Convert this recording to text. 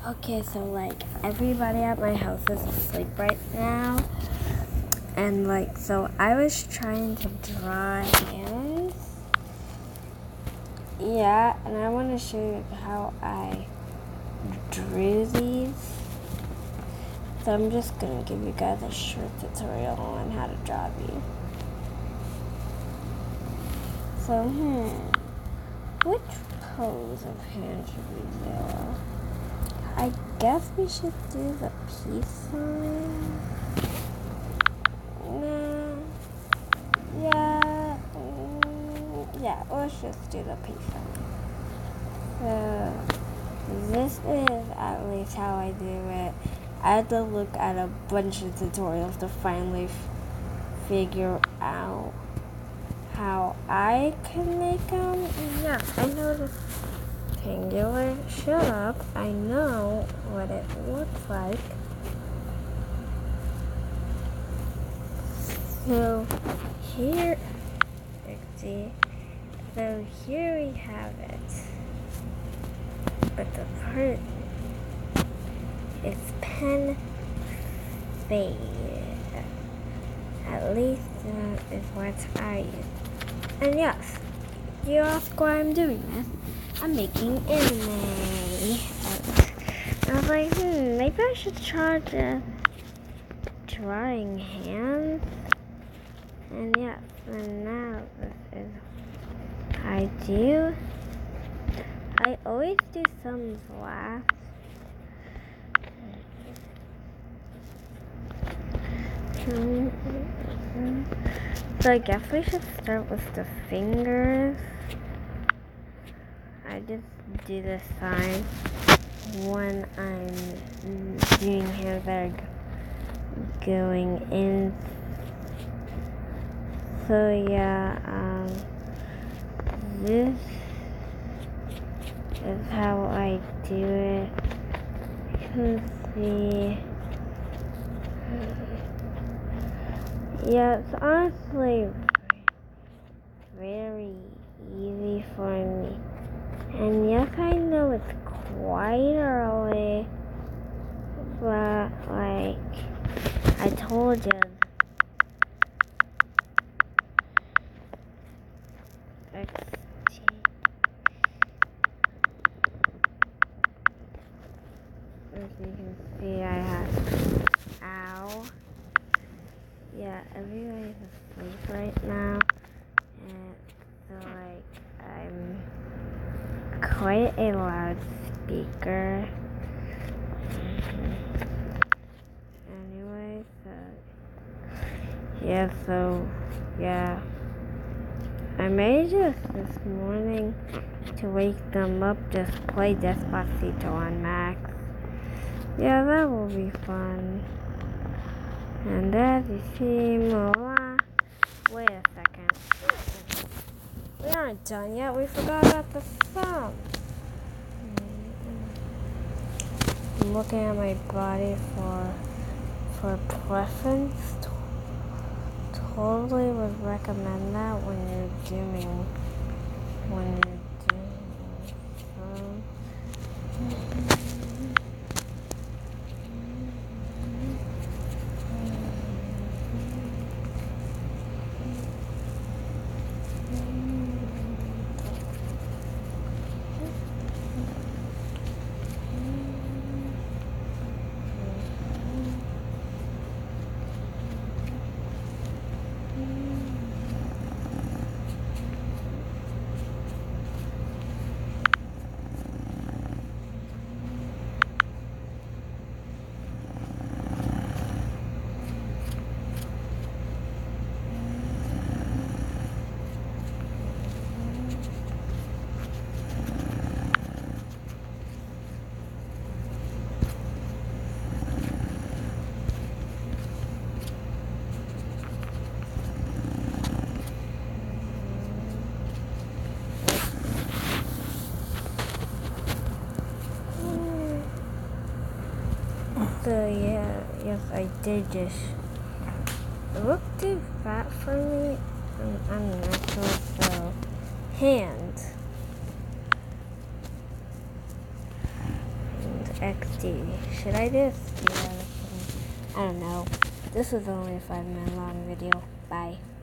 Okay, so like everybody at my house is asleep right now. And like, so I was trying to draw hands. Yeah, and I want to show you how I drew these. So I'm just going to give you guys a short tutorial on how to draw these. So, which pose of hand should we do? I guess we should do the peace sign. No. Yeah, let's just do the peace sign. So, this is at least how I do it. I had to look at a bunch of tutorials to finally figure out how I can make them. Yeah, I know the rectangular. Shut up. I know what it looks like. So here, let's see. So here we have it. But the part is pen fade. At least that is what I use. And yes, you ask why I'm doing this. I'm making anime. I was like, maybe I should try drawing hands. And yes, and now this is what I do. I always do some last. So I guess we should start with the fingers. I just do this sign when I'm doing hands that are going in. So yeah, this is how I do it. You can see. Yeah, it's honestly very easy for me. And yes, I know it's quite early, but like I told you, as you can see, I have yeah, everybody's asleep right now, and so like I'm quite a loud speaker. Anyway, yeah. I made just this morning to wake them up, just play Despacito on Max. Yeah, that will be fun. And as you see, wait a second. We aren't done yet. We forgot about the thumb. I'm looking at my body for preference. Totally would recommend that when you're doing So yeah, yes, I did just look too fat for me. I'm not sure. So hands. XD. Should I do a speed? I don't know. This was only a 5-minute long video. Bye.